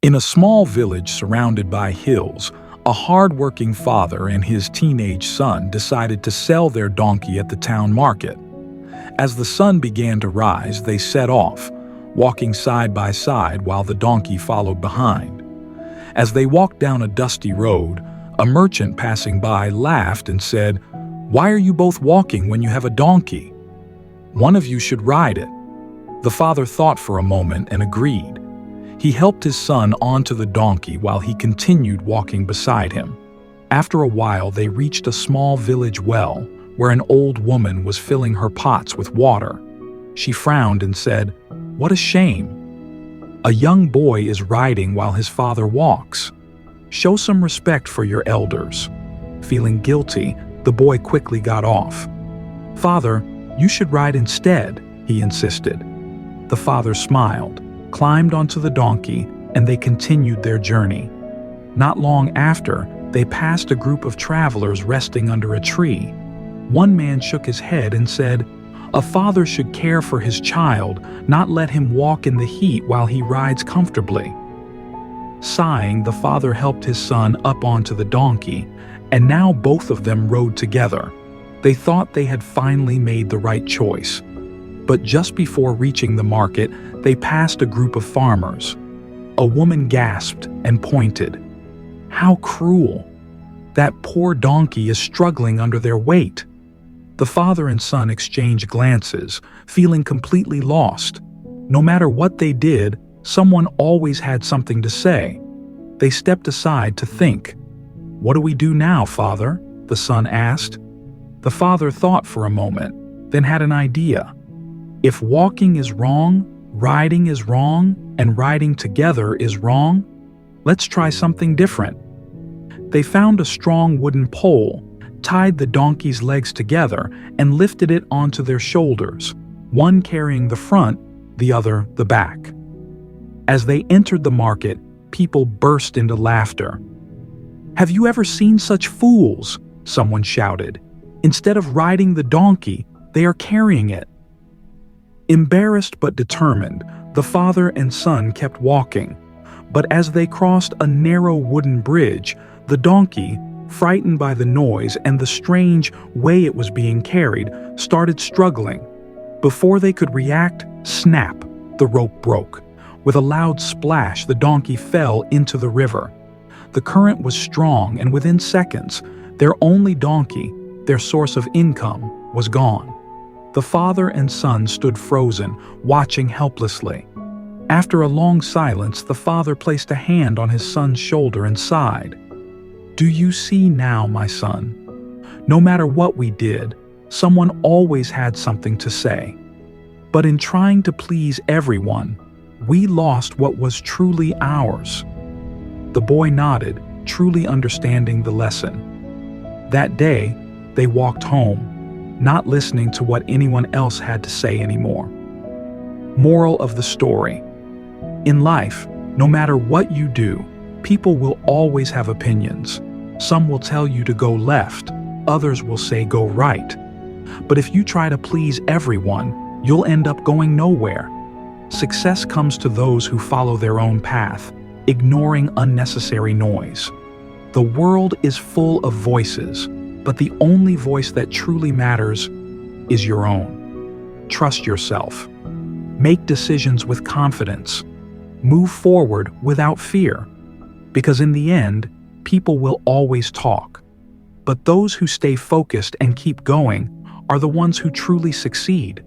In a small village surrounded by hills, a hard-working father and his teenage son decided to sell their donkey at the town market. As the sun began to rise, they set off, walking side by side while the donkey followed behind. As they walked down a dusty road, a merchant passing by laughed and said, "Why are you both walking when you have a donkey? One of you should ride it." The father thought for a moment and agreed. He helped his son onto the donkey while he continued walking beside him. After a while, they reached a small village well where an old woman was filling her pots with water. She frowned and said, "What a shame. A young boy is riding while his father walks. Show some respect for your elders." Feeling guilty, the boy quickly got off. "Father, you should ride instead," he insisted. The father smiled, climbed onto the donkey, and they continued their journey. Not long after, they passed a group of travelers resting under a tree. One man shook his head and said, "A father should care for his child, not let him walk in the heat while he rides comfortably." Sighing, the father helped his son up onto the donkey, and now both of them rode together. They thought they had finally made the right choice. But just before reaching the market, they passed a group of farmers. A woman gasped and pointed. "How cruel! That poor donkey is struggling under their weight." The father and son exchanged glances, feeling completely lost. No matter what they did, someone always had something to say. They stepped aside to think. "What do we do now, father?" the son asked. The father thought for a moment, then had an idea. If walking is wrong, riding is wrong, and riding together is wrong, let's try something different. They found a strong wooden pole, tied the donkey's legs together, and lifted it onto their shoulders, one carrying the front, the other the back. As they entered the market, people burst into laughter. "Have you ever seen such fools?" someone shouted. "Instead of riding the donkey, they are carrying it." Embarrassed but determined, the father and son kept walking. But as they crossed a narrow wooden bridge, the donkey, frightened by the noise and the strange way it was being carried, started struggling. Before they could react, snap, the rope broke. With a loud splash, the donkey fell into the river. The current was strong, and within seconds, their only donkey, their source of income, was gone. The father and son stood frozen, watching helplessly. After a long silence, the father placed a hand on his son's shoulder and sighed. "Do you see now, my son? No matter what we did, someone always had something to say. But in trying to please everyone, we lost what was truly ours." The boy nodded, truly understanding the lesson. That day, they walked home, not listening to what anyone else had to say anymore. Moral of the story: in life, no matter what you do, people will always have opinions. Some will tell you to go left, others will say go right. But if you try to please everyone, you'll end up going nowhere. Success comes to those who follow their own path, ignoring unnecessary noise. The world is full of voices, but the only voice that truly matters is your own. Trust yourself. Make decisions with confidence. Move forward without fear. Because in the end, people will always talk. But those who stay focused and keep going are the ones who truly succeed.